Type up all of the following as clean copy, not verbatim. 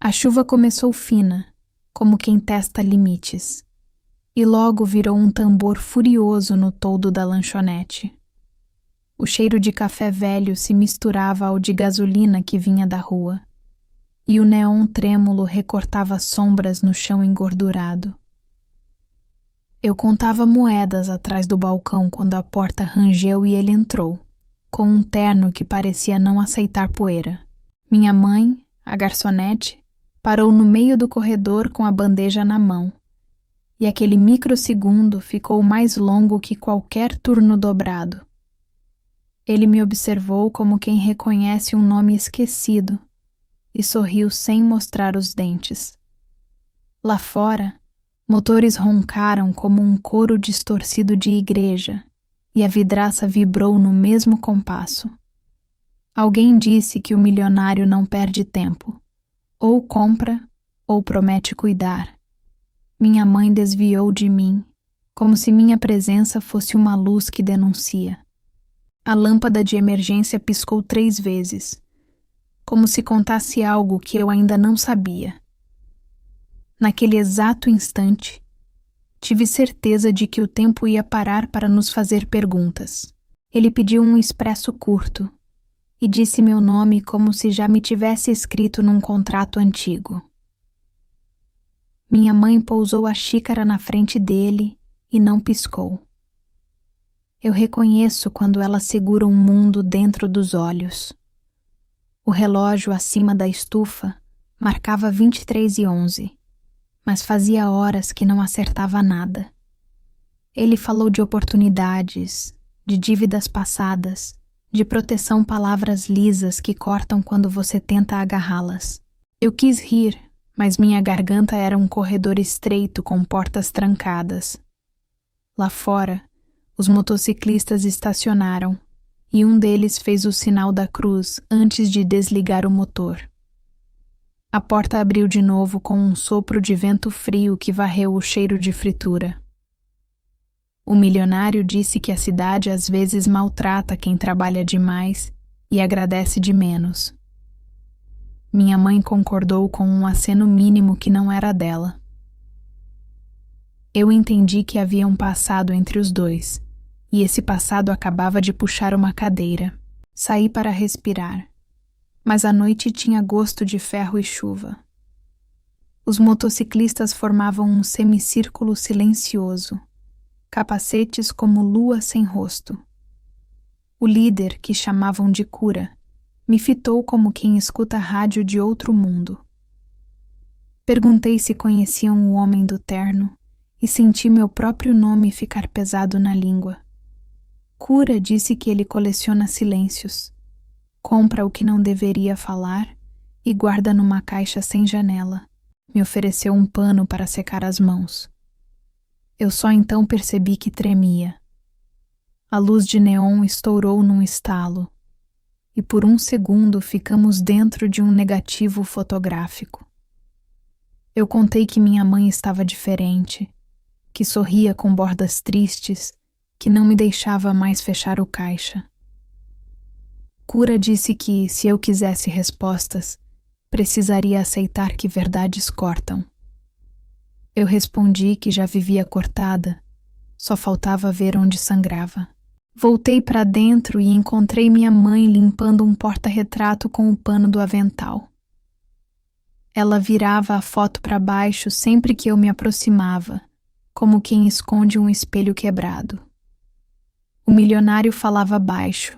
A chuva começou fina, como quem testa limites, e logo virou um tambor furioso no toldo da lanchonete. O cheiro de café velho se misturava ao de gasolina que vinha da rua, e o neon trêmulo recortava sombras no chão engordurado. Eu contava moedas atrás do balcão quando a porta rangeu e ele entrou, com um terno que parecia não aceitar poeira. Minha mãe, a garçonete, parou no meio do corredor com a bandeja na mão, e aquele microsegundo ficou mais longo que qualquer turno dobrado. Ele me observou como quem reconhece um nome esquecido e sorriu sem mostrar os dentes. Lá fora, motores roncaram como um coro distorcido de igreja e a vidraça vibrou no mesmo compasso. Alguém disse que o milionário não perde tempo. Ou compra, ou promete cuidar. Minha mãe desviou de mim, como se minha presença fosse uma luz que denuncia. A lâmpada de emergência piscou 3 vezes, como se contasse algo que eu ainda não sabia. Naquele exato instante, tive certeza de que o tempo ia parar para nos fazer perguntas. Ele pediu um expresso curto e disse meu nome como se já me tivesse escrito num contrato antigo. Minha mãe pousou a xícara na frente dele e não piscou. Eu reconheço quando ela segura um mundo dentro dos olhos. O relógio acima da estufa marcava 23h11, mas fazia horas que não acertava nada. Ele falou de oportunidades, de dívidas passadas, de proteção, palavras lisas que cortam quando você tenta agarrá-las. Eu quis rir, mas minha garganta era um corredor estreito com portas trancadas. Lá fora, os motociclistas estacionaram e um deles fez o sinal da cruz antes de desligar o motor. A porta abriu de novo com um sopro de vento frio que varreu o cheiro de fritura. O milionário disse que a cidade às vezes maltrata quem trabalha demais e agradece de menos. Minha mãe concordou com um aceno mínimo que não era dela. Eu entendi que havia um passado entre os dois, e esse passado acabava de puxar uma cadeira. Saí para respirar, mas a noite tinha gosto de ferro e chuva. Os motociclistas formavam um semicírculo silencioso, capacetes como lua sem rosto. O líder, que chamavam de cura, me fitou como quem escuta rádio de outro mundo. Perguntei se conheciam o homem do terno e senti meu próprio nome ficar pesado na língua. Cura disse que ele coleciona silêncios, compra o que não deveria falar e guarda numa caixa sem janela. Me ofereceu um pano para secar as mãos. Eu só então percebi que tremia. A luz de neon estourou num estalo, e por um segundo ficamos dentro de um negativo fotográfico. Eu contei que minha mãe estava diferente, que sorria com bordas tristes, que não me deixava mais fechar o caixa. Cura disse que, se eu quisesse respostas, precisaria aceitar que verdades cortam. Eu respondi que já vivia cortada, só faltava ver onde sangrava. Voltei para dentro e encontrei minha mãe limpando um porta-retrato com o pano do avental. Ela virava a foto para baixo sempre que eu me aproximava, como quem esconde um espelho quebrado. O milionário falava baixo,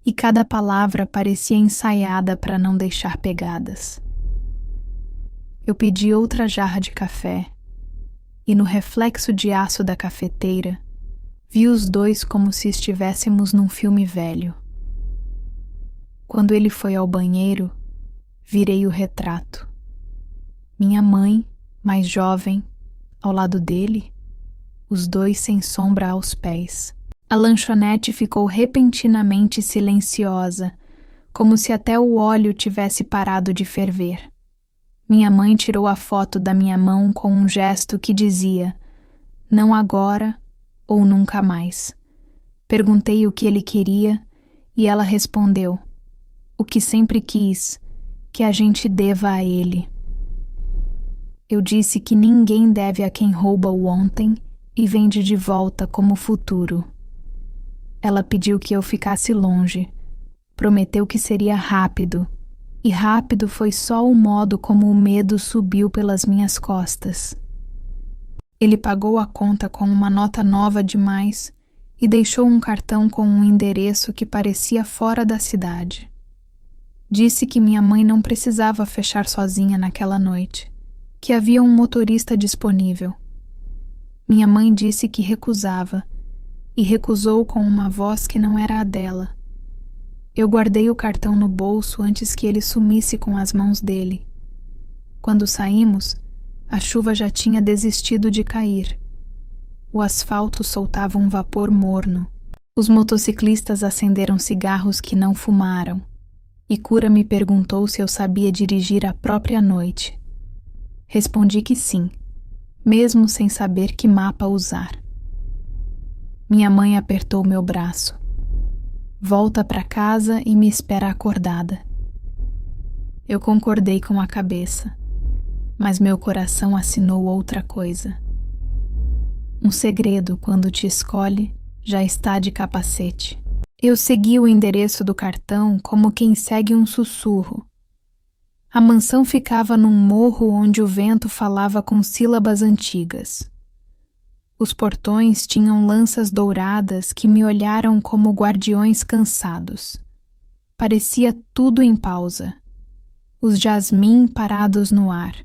e cada palavra parecia ensaiada para não deixar pegadas. Eu pedi outra jarra de café, e no reflexo de aço da cafeteira, vi os dois como se estivéssemos num filme velho. Quando ele foi ao banheiro, virei o retrato. Minha mãe, mais jovem, ao lado dele, os dois sem sombra aos pés. A lanchonete ficou repentinamente silenciosa, como se até o óleo tivesse parado de ferver. Minha mãe tirou a foto da minha mão com um gesto que dizia: "Não agora ou nunca mais". Perguntei o que ele queria e ela respondeu: "O que sempre quis, que a gente deva a ele". Eu disse que ninguém deve a quem rouba o ontem e vende de volta como futuro. Ela pediu que eu ficasse longe, prometeu que seria rápido, e rápido foi só o modo como o medo subiu pelas minhas costas. Ele pagou a conta com uma nota nova demais e deixou um cartão com um endereço que parecia fora da cidade. Disse que minha mãe não precisava fechar sozinha naquela noite, que havia um motorista disponível. Minha mãe disse que recusava, e recusou com uma voz que não era a dela. Eu guardei o cartão no bolso antes que ele sumisse com as mãos dele. Quando saímos, a chuva já tinha desistido de cair. O asfalto soltava um vapor morno. Os motociclistas acenderam cigarros que não fumaram, e Cura me perguntou se eu sabia dirigir a própria noite. Respondi que sim, mesmo sem saber que mapa usar. Minha mãe apertou meu braço. Volta para casa e me espera acordada. Eu concordei com a cabeça, mas meu coração assinou outra coisa. Um segredo, quando te escolhe, já está de capacete. Eu segui o endereço do cartão como quem segue um sussurro. A mansão ficava num morro onde o vento falava com sílabas antigas. Os portões tinham lanças douradas que me olharam como guardiões cansados. Parecia tudo em pausa. Os jasmim parados no ar.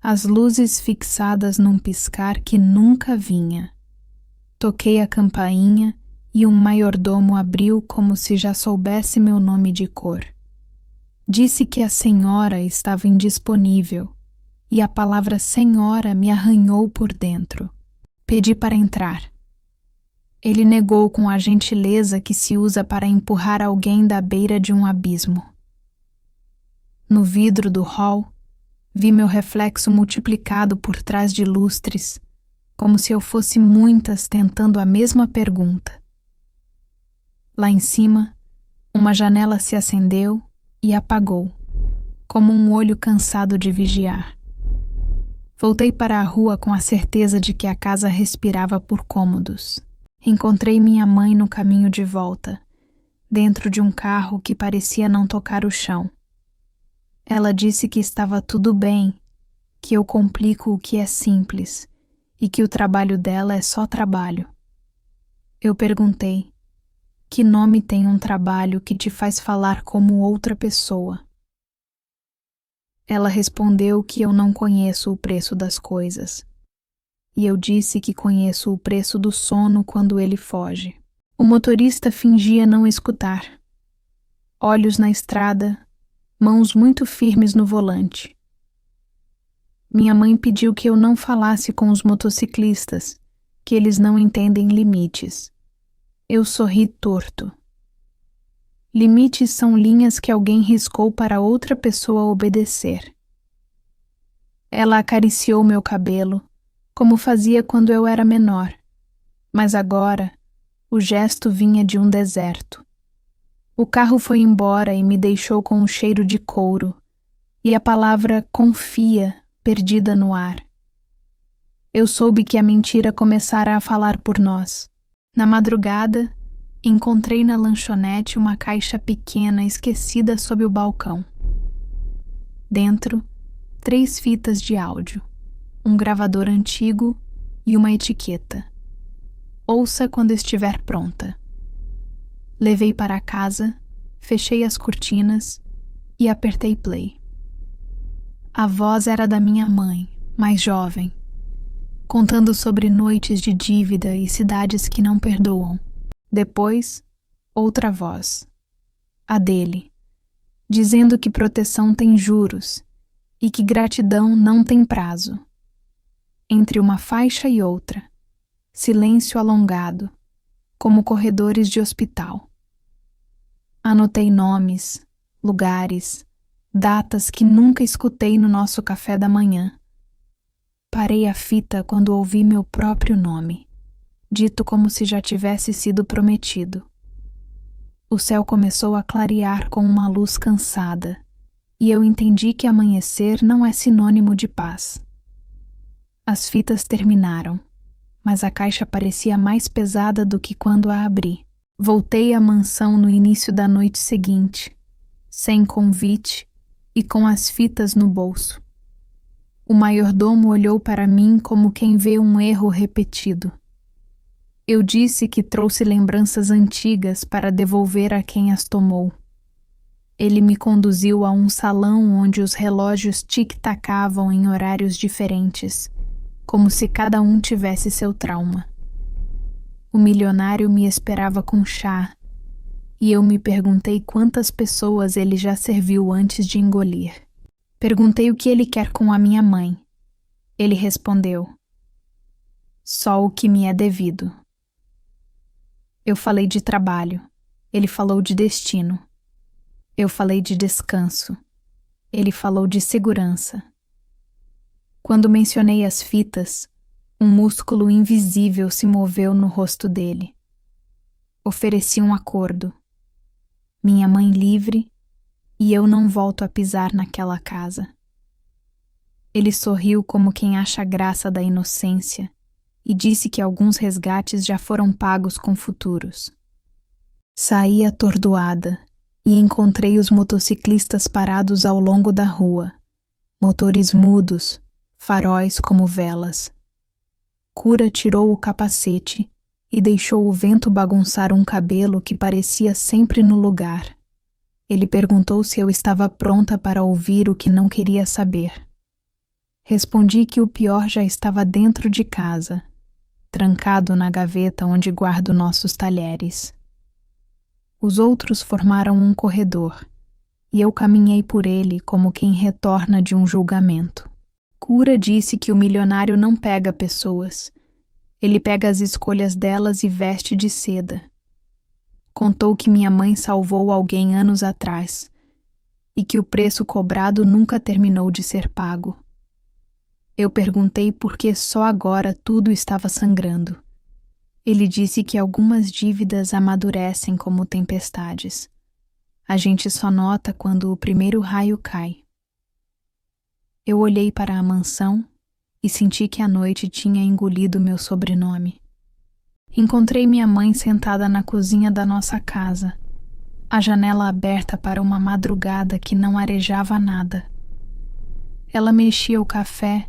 As luzes fixadas num piscar que nunca vinha. Toquei a campainha e um maiordomo abriu como se já soubesse meu nome de cor. Disse que a senhora estava indisponível, e a palavra senhora me arranhou por dentro. Pedi para entrar. Ele negou com a gentileza que se usa para empurrar alguém da beira de um abismo. No vidro do hall, vi meu reflexo multiplicado por trás de lustres, como se eu fosse muitas tentando a mesma pergunta. Lá em cima, uma janela se acendeu e apagou, como um olho cansado de vigiar. Voltei para a rua com a certeza de que a casa respirava por cômodos. Encontrei minha mãe no caminho de volta, dentro de um carro que parecia não tocar o chão. Ela disse que estava tudo bem, que eu complico o que é simples e que o trabalho dela é só trabalho. Eu perguntei: que nome tem um trabalho que te faz falar como outra pessoa? Ela respondeu que eu não conheço o preço das coisas. E eu disse que conheço o preço do sono quando ele foge. O motorista fingia não escutar. Olhos na estrada, mãos muito firmes no volante. Minha mãe pediu que eu não falasse com os motociclistas, que eles não entendem limites. Eu sorri torto. Limites são linhas que alguém riscou para outra pessoa obedecer. Ela acariciou meu cabelo, como fazia quando eu era menor, mas agora o gesto vinha de um deserto. O carro foi embora e me deixou com um cheiro de couro, e a palavra confia perdida no ar. Eu soube que a mentira começara a falar por nós. Na madrugada, encontrei na lanchonete uma caixa pequena esquecida sob o balcão. Dentro, 3 fitas de áudio, um gravador antigo e uma etiqueta. Ouça quando estiver pronta. Levei para casa, fechei as cortinas e apertei play. A voz era da minha mãe, mais jovem, contando sobre noites de dívida e cidades que não perdoam. Depois, outra voz, a dele, dizendo que proteção tem juros e que gratidão não tem prazo. Entre uma faixa e outra, silêncio alongado, como corredores de hospital. Anotei nomes, lugares, datas que nunca escutei no nosso café da manhã. Parei a fita quando ouvi meu próprio nome, dito como se já tivesse sido prometido. O céu começou a clarear com uma luz cansada, e eu entendi que amanhecer não é sinônimo de paz. As fitas terminaram, mas a caixa parecia mais pesada do que quando a abri. Voltei à mansão no início da noite seguinte, sem convite e com as fitas no bolso. O maiordomo olhou para mim como quem vê um erro repetido. Eu disse que trouxe lembranças antigas para devolver a quem as tomou. Ele me conduziu a um salão onde os relógios tic-tacavam em horários diferentes, como se cada um tivesse seu trauma. O milionário me esperava com chá, e eu me perguntei quantas pessoas ele já serviu antes de engolir. Perguntei o que ele quer com a minha mãe. Ele respondeu: só o que me é devido. Eu falei de trabalho. Ele falou de destino. Eu falei de descanso. Ele falou de segurança. Quando mencionei as fitas, um músculo invisível se moveu no rosto dele. Ofereci um acordo. Minha mãe livre, e eu não volto a pisar naquela casa. Ele sorriu como quem acha graça da inocência e disse que alguns resgates já foram pagos com futuros. Saí atordoada e encontrei os motociclistas parados ao longo da rua, motores mudos, faróis como velas. Cura tirou o capacete e deixou o vento bagunçar um cabelo que parecia sempre no lugar. Ele perguntou se eu estava pronta para ouvir o que não queria saber. Respondi que o pior já estava dentro de casa, trancado na gaveta onde guardo nossos talheres. Os outros formaram um corredor, e eu caminhei por ele como quem retorna de um julgamento. Cura disse que o milionário não pega pessoas. Ele pega as escolhas delas e veste de seda. Contou que minha mãe salvou alguém anos atrás e que o preço cobrado nunca terminou de ser pago. Eu perguntei por que só agora tudo estava sangrando. Ele disse que algumas dívidas amadurecem como tempestades. A gente só nota quando o primeiro raio cai. Eu olhei para a mansão e senti que a noite tinha engolido meu sobrenome. Encontrei minha mãe sentada na cozinha da nossa casa, a janela aberta para uma madrugada que não arejava nada. Ela mexia o café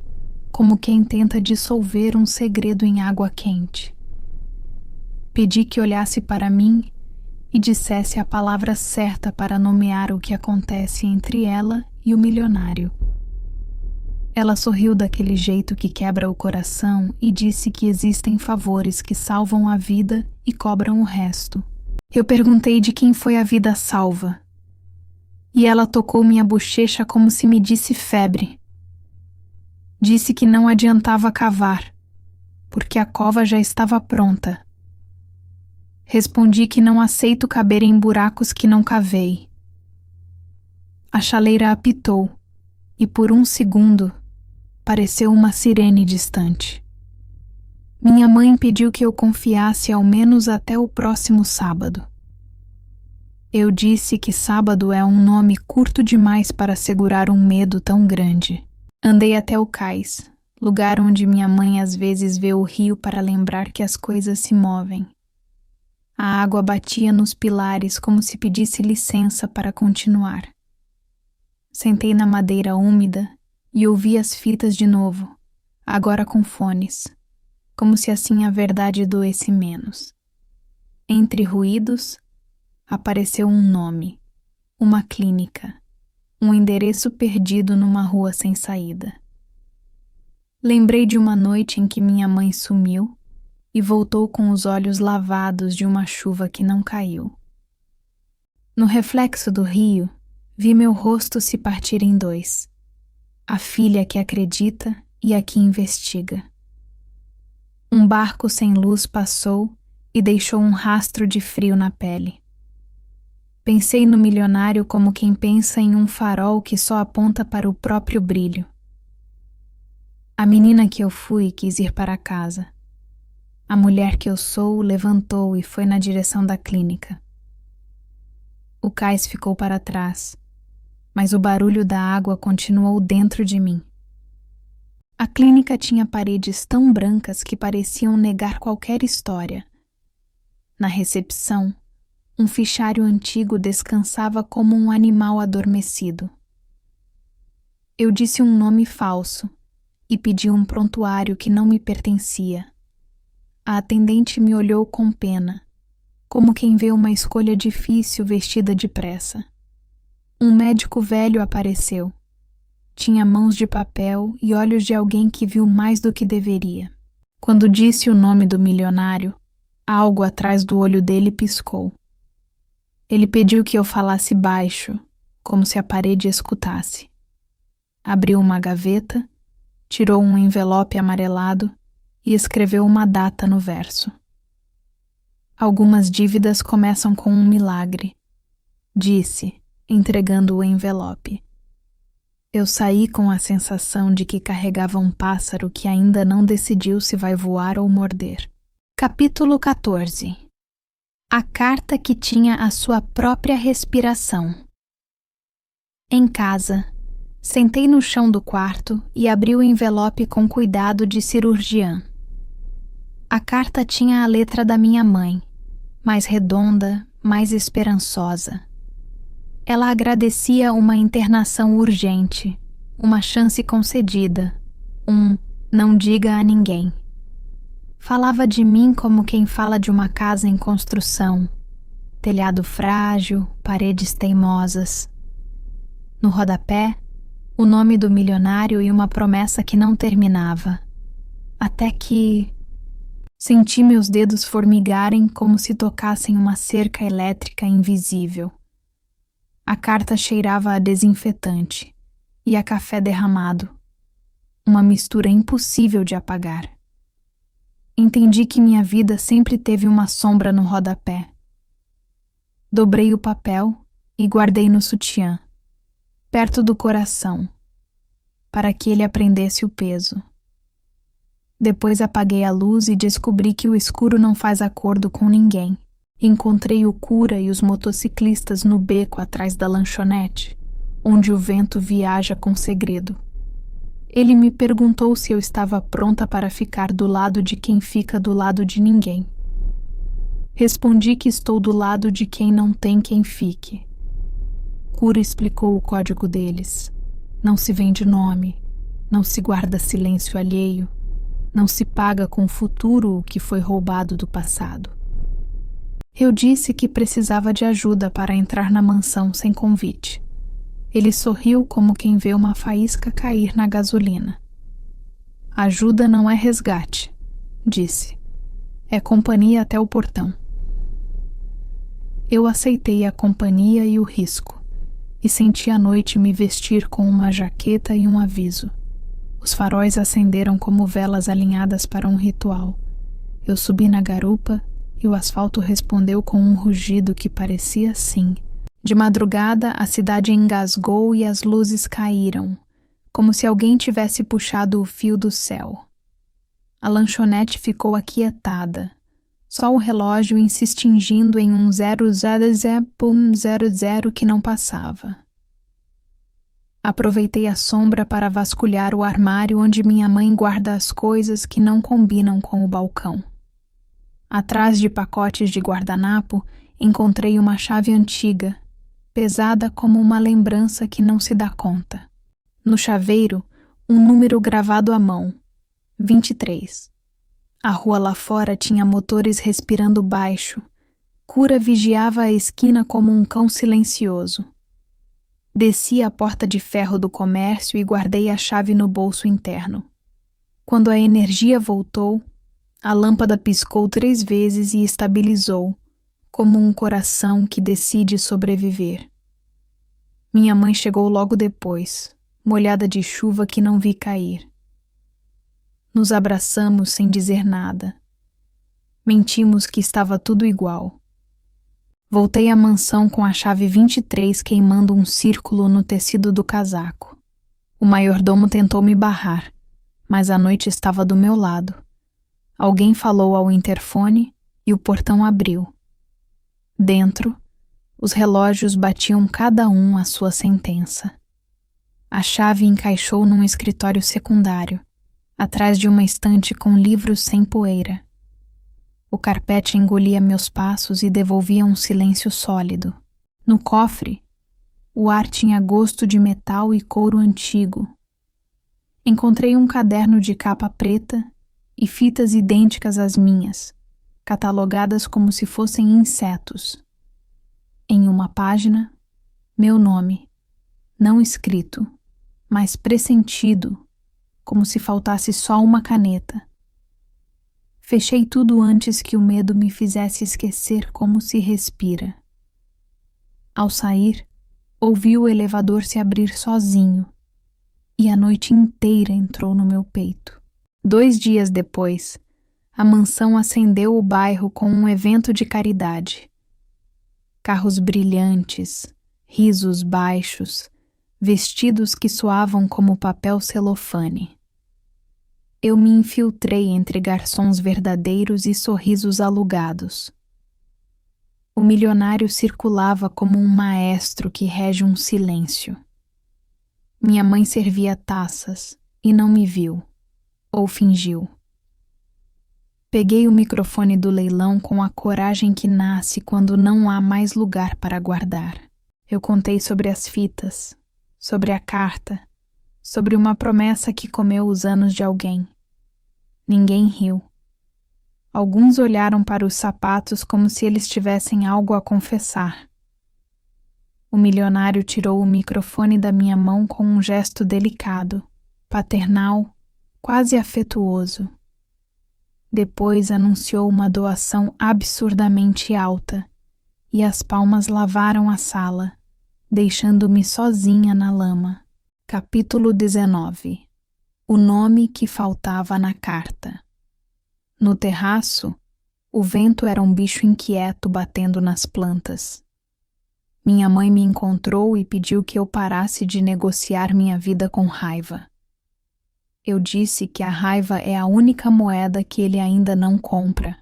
como quem tenta dissolver um segredo em água quente. Pedi que olhasse para mim e dissesse a palavra certa para nomear o que acontece entre ela e o milionário. Ela sorriu daquele jeito que quebra o coração e disse que existem favores que salvam a vida e cobram o resto. Eu perguntei de quem foi a vida salva. E ela tocou minha bochecha como se me disse febre. Disse que não adiantava cavar, porque a cova já estava pronta. Respondi que não aceito caber em buracos que não cavei. A chaleira apitou, e por um segundo pareceu uma sirene distante. Minha mãe pediu que eu confiasse ao menos até o próximo sábado. Eu disse que sábado é um nome curto demais para segurar um medo tão grande. Andei até o cais, lugar onde minha mãe às vezes vê o rio para lembrar que as coisas se movem. A água batia nos pilares como se pedisse licença para continuar. Sentei na madeira úmida e ouvi as fitas de novo, agora com fones, como se assim a verdade doesse menos. Entre ruídos, apareceu um nome, uma clínica, um endereço perdido numa rua sem saída. Lembrei de uma noite em que minha mãe sumiu e voltou com os olhos lavados de uma chuva que não caiu. No reflexo do rio, vi meu rosto se partir em dois. A filha que acredita e a que investiga. Um barco sem luz passou e deixou um rastro de frio na pele. Pensei no milionário como quem pensa em um farol que só aponta para o próprio brilho. A menina que eu fui quis ir para casa. A mulher que eu sou levantou e foi na direção da clínica. O cais ficou para trás, mas o barulho da água continuou dentro de mim. A clínica tinha paredes tão brancas que pareciam negar qualquer história. Na recepção, um fichário antigo descansava como um animal adormecido. Eu disse um nome falso e pedi um prontuário que não me pertencia. A atendente me olhou com pena, como quem vê uma escolha difícil vestida depressa. Um médico velho apareceu. Tinha mãos de papel e olhos de alguém que viu mais do que deveria. Quando disse o nome do milionário, algo atrás do olho dele piscou. Ele pediu que eu falasse baixo, como se a parede escutasse. Abriu uma gaveta, tirou um envelope amarelado e escreveu uma data no verso. Algumas dívidas começam com um milagre, disse, entregando o envelope. Eu saí com a sensação de que carregava um pássaro que ainda não decidiu se vai voar ou morder. Capítulo 14. A carta que tinha a sua própria respiração. Em casa, sentei no chão do quarto e abri o envelope com cuidado de cirurgiã. A carta tinha a letra da minha mãe, mais redonda, mais esperançosa. Ela agradecia uma internação urgente, uma chance concedida, não diga a ninguém. Falava de mim como quem fala de uma casa em construção, telhado frágil, paredes teimosas. No rodapé, o nome do milionário e uma promessa que não terminava. Até que senti meus dedos formigarem como se tocassem uma cerca elétrica invisível. A carta cheirava a desinfetante e a café derramado, uma mistura impossível de apagar. Entendi que minha vida sempre teve uma sombra no rodapé. Dobrei o papel e guardei no sutiã, perto do coração, para que ele aprendesse o peso. Depois apaguei a luz e descobri que o escuro não faz acordo com ninguém. Encontrei o cura e os motociclistas no beco atrás da lanchonete, onde o vento viaja com segredo. Ele me perguntou se eu estava pronta para ficar do lado de quem fica do lado de ninguém. Respondi que estou do lado de quem não tem quem fique. Cura explicou o código deles. Não se vende nome, não se guarda silêncio alheio, não se paga com o futuro o que foi roubado do passado. Eu disse que precisava de ajuda para entrar na mansão sem convite. Ele sorriu como quem vê uma faísca cair na gasolina. Ajuda não é resgate, disse. É companhia até o portão. Eu aceitei a companhia e o risco, e senti a noite me vestir com uma jaqueta e um aviso. Os faróis acenderam como velas alinhadas para um ritual. Eu subi na garupa e o asfalto respondeu com um rugido que parecia sim. De madrugada, a cidade engasgou e as luzes caíram, como se alguém tivesse puxado o fio do céu. A lanchonete ficou aquietada, só o relógio insistingindo em um 0000 que não passava. Aproveitei a sombra para vasculhar o armário onde minha mãe guarda as coisas que não combinam com o balcão. Atrás de pacotes de guardanapo, encontrei uma chave antiga, pesada como uma lembrança que não se dá conta. No chaveiro, um número gravado à mão, 23. A rua lá fora tinha motores respirando baixo. Cura vigiava a esquina como um cão silencioso. Desci a porta de ferro do comércio e guardei a chave no bolso interno. Quando a energia voltou, a lâmpada piscou 3 vezes e estabilizou, como um coração que decide sobreviver. Minha mãe chegou logo depois, molhada de chuva que não vi cair. Nos abraçamos sem dizer nada. Mentimos que estava tudo igual. Voltei à mansão com a chave 23 queimando um círculo no tecido do casaco. O maiordomo tentou me barrar, mas a noite estava do meu lado. Alguém falou ao interfone e o portão abriu. Dentro, os relógios batiam cada um a sua sentença. A chave encaixou num escritório secundário atrás de uma estante com livros sem poeira. O carpete engolia meus passos e devolvia um silêncio sólido. No cofre, o ar tinha gosto de metal e couro antigo. Encontrei um caderno de capa preta e fitas idênticas às minhas, catalogadas como se fossem insetos. Em uma página, meu nome, não escrito, mas pressentido, como se faltasse só uma caneta. Fechei tudo antes que o medo me fizesse esquecer como se respira. Ao sair, ouvi o elevador se abrir sozinho, e a noite inteira entrou no meu peito. 2 dias depois, a mansão acendeu o bairro com um evento de caridade. Carros brilhantes, risos baixos, vestidos que soavam como papel celofane. Eu me infiltrei entre garçons verdadeiros e sorrisos alugados. O milionário circulava como um maestro que rege um silêncio. Minha mãe servia taças e não me viu, ou fingiu. Peguei o microfone do leilão com a coragem que nasce quando não há mais lugar para guardar. Eu contei sobre as fitas, sobre a carta, sobre uma promessa que comeu os anos de alguém. Ninguém riu. Alguns olharam para os sapatos como se eles tivessem algo a confessar. O milionário tirou o microfone da minha mão com um gesto delicado, paternal, quase afetuoso. Depois anunciou uma doação absurdamente alta, e as palmas lavaram a sala, deixando-me sozinha na lama. Capítulo 19. O nome que faltava na carta. No terraço, o vento era um bicho inquieto batendo nas plantas. Minha mãe me encontrou e pediu que eu parasse de negociar minha vida com raiva. Eu disse que a raiva é a única moeda que ele ainda não compra.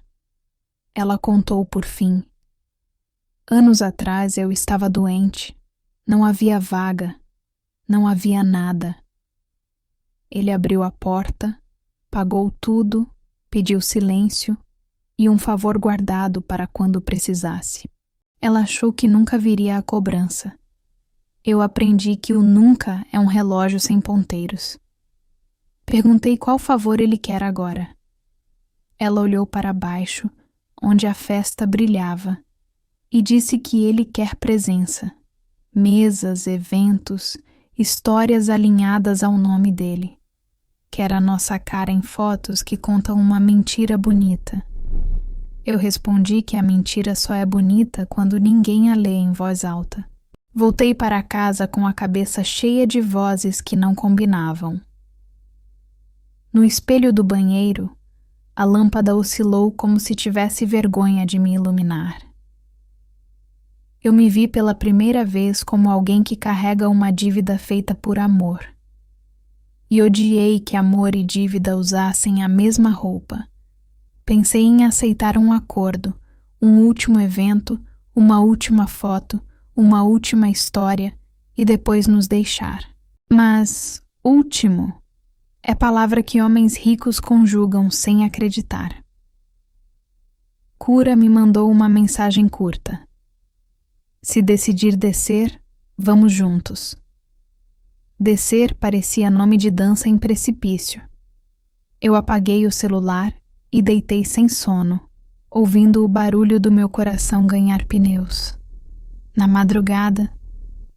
Ela contou por fim. Anos atrás eu estava doente. Não havia vaga. Não havia nada. Ele abriu a porta, pagou tudo, pediu silêncio e um favor guardado para quando precisasse. Ela achou que nunca viria a cobrança. Eu aprendi que o nunca é um relógio sem ponteiros. Perguntei qual favor ele quer agora. Ela olhou para baixo, onde a festa brilhava, e disse que ele quer presença. Mesas, eventos, histórias alinhadas ao nome dele. Quer a nossa cara em fotos que contam uma mentira bonita. Eu respondi que a mentira só é bonita quando ninguém a lê em voz alta. Voltei para casa com a cabeça cheia de vozes que não combinavam. No espelho do banheiro, a lâmpada oscilou como se tivesse vergonha de me iluminar. Eu me vi pela primeira vez como alguém que carrega uma dívida feita por amor. E odiei que amor e dívida usassem a mesma roupa. Pensei em aceitar um acordo, um último evento, uma última foto, uma última história e depois nos deixar. Mas último é palavra que homens ricos conjugam sem acreditar. Cura me mandou uma mensagem curta. Se decidir descer, vamos juntos. Descer parecia nome de dança em precipício. Eu apaguei o celular e deitei sem sono, ouvindo o barulho do meu coração ganhar pneus. Na madrugada,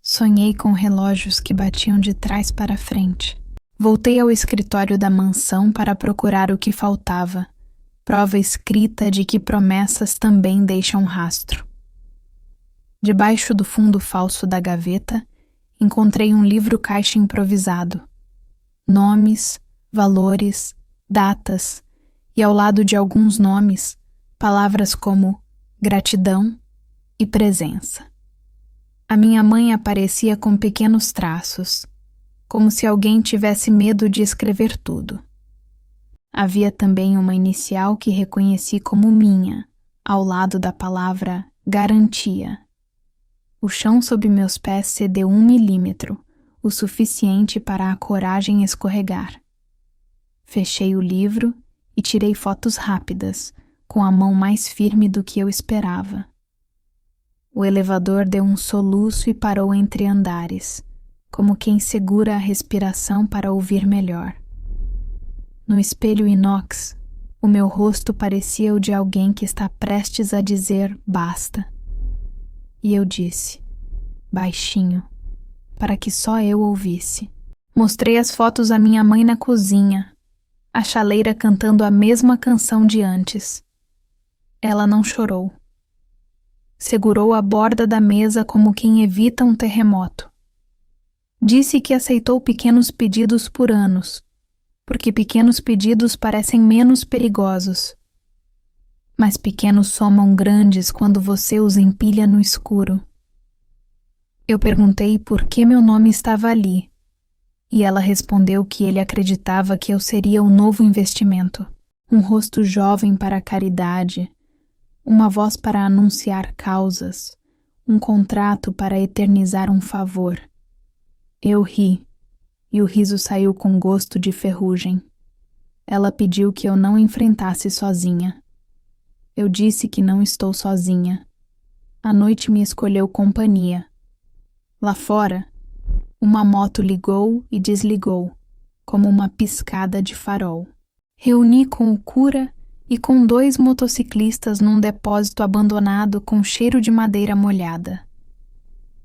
sonhei com relógios que batiam de trás para frente. Voltei ao escritório da mansão para procurar o que faltava, prova escrita de que promessas também deixam rastro. Debaixo do fundo falso da gaveta, encontrei um livro-caixa improvisado. Nomes, valores, datas e, ao lado de alguns nomes, palavras como gratidão e presença. A minha mãe aparecia com pequenos traços, como se alguém tivesse medo de escrever tudo. Havia também uma inicial que reconheci como minha, ao lado da palavra garantia. O chão sob meus pés cedeu 1 milímetro, o suficiente para a coragem escorregar. Fechei o livro e tirei fotos rápidas, com a mão mais firme do que eu esperava. O elevador deu um soluço e parou entre andares, como quem segura a respiração para ouvir melhor. No espelho inox, o meu rosto parecia o de alguém que está prestes a dizer basta. E eu disse, baixinho, para que só eu ouvisse. Mostrei as fotos à minha mãe na cozinha, a chaleira cantando a mesma canção de antes. Ela não chorou. Segurou a borda da mesa como quem evita um terremoto. Disse que aceitou pequenos pedidos por anos, porque pequenos pedidos parecem menos perigosos. Mas pequenos somam grandes quando você os empilha no escuro. Eu perguntei por que meu nome estava ali, e ela respondeu que ele acreditava que eu seria o novo investimento, um rosto jovem para a caridade, uma voz para anunciar causas, um contrato para eternizar um favor. Eu ri, e o riso saiu com gosto de ferrugem. Ela pediu que eu não enfrentasse sozinha. Eu disse que não estou sozinha. A noite me escolheu companhia. Lá fora, uma moto ligou e desligou, como uma piscada de farol. Reuni com o cura e com 2 motociclistas num depósito abandonado com cheiro de madeira molhada.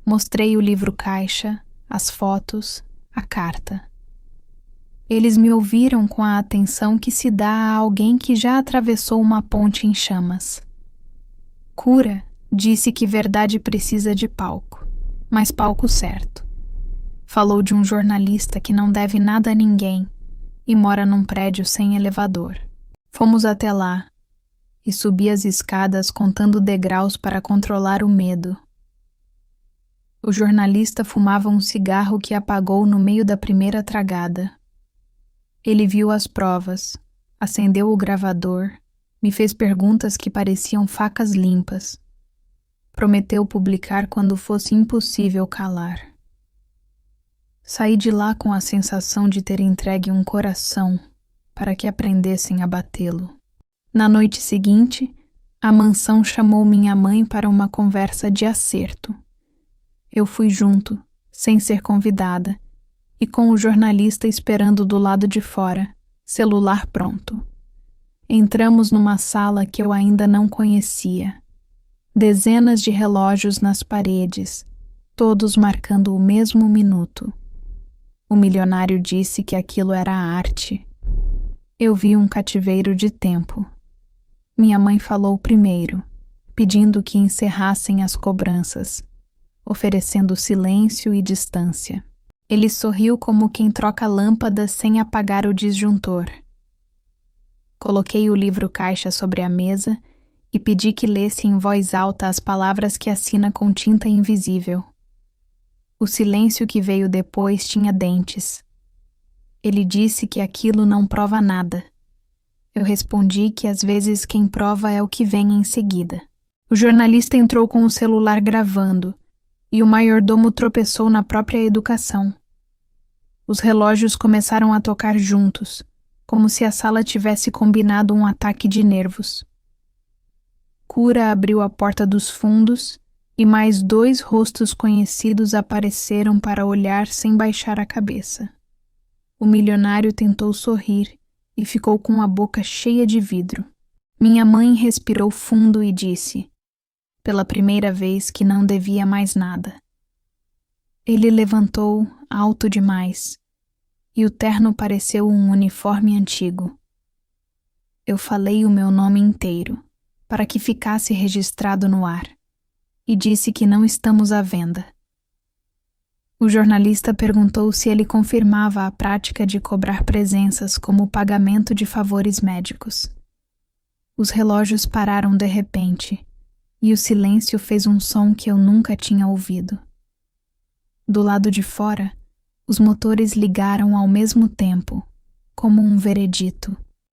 Mostrei o livro-caixa, as fotos, a carta. Eles me ouviram com a atenção que se dá a alguém que já atravessou uma ponte em chamas. Cura disse que verdade precisa de palco, mas palco certo. Falou de um jornalista que não deve nada a ninguém e mora num prédio sem elevador. Fomos até lá e subi as escadas contando degraus para controlar o medo. O jornalista fumava um cigarro que apagou no meio da primeira tragada. Ele viu as provas, acendeu o gravador, me fez perguntas que pareciam facas limpas. Prometeu publicar quando fosse impossível calar. Saí de lá com a sensação de ter entregue um coração para que aprendessem a batê-lo. Na noite seguinte, a mansão chamou minha mãe para uma conversa de acerto. Eu fui junto, sem ser convidada, e com o jornalista esperando do lado de fora, celular pronto. Entramos numa sala que eu ainda não conhecia. Dezenas de relógios nas paredes, todos marcando o mesmo minuto. O milionário disse que aquilo era arte. Eu vi um cativeiro de tempo. Minha mãe falou primeiro, pedindo que encerrassem as cobranças, oferecendo silêncio e distância. Ele sorriu como quem troca lâmpadas sem apagar o disjuntor. Coloquei o livro-caixa sobre a mesa e pedi que lesse em voz alta as palavras que assina com tinta invisível. O silêncio que veio depois tinha dentes. Ele disse que aquilo não prova nada. Eu respondi que às vezes quem prova é o que vem em seguida. O jornalista entrou com o celular gravando, e o maiordomo tropeçou na própria educação. Os relógios começaram a tocar juntos, como se a sala tivesse combinado um ataque de nervos. Cura abriu a porta dos fundos e mais 2 rostos conhecidos apareceram para olhar sem baixar a cabeça. O milionário tentou sorrir e ficou com a boca cheia de vidro. Minha mãe respirou fundo e disse, pela primeira vez, que não devia mais nada. Ele levantou, alto demais, e o terno pareceu um uniforme antigo. Eu falei o meu nome inteiro, para que ficasse registrado no ar, e disse que não estamos à venda. O jornalista perguntou se ele confirmava a prática de cobrar presenças como pagamento de favores médicos. Os relógios pararam de repente, e o silêncio fez um som que eu nunca tinha ouvido. Do lado de fora, os motores ligaram ao mesmo tempo, como um veredito.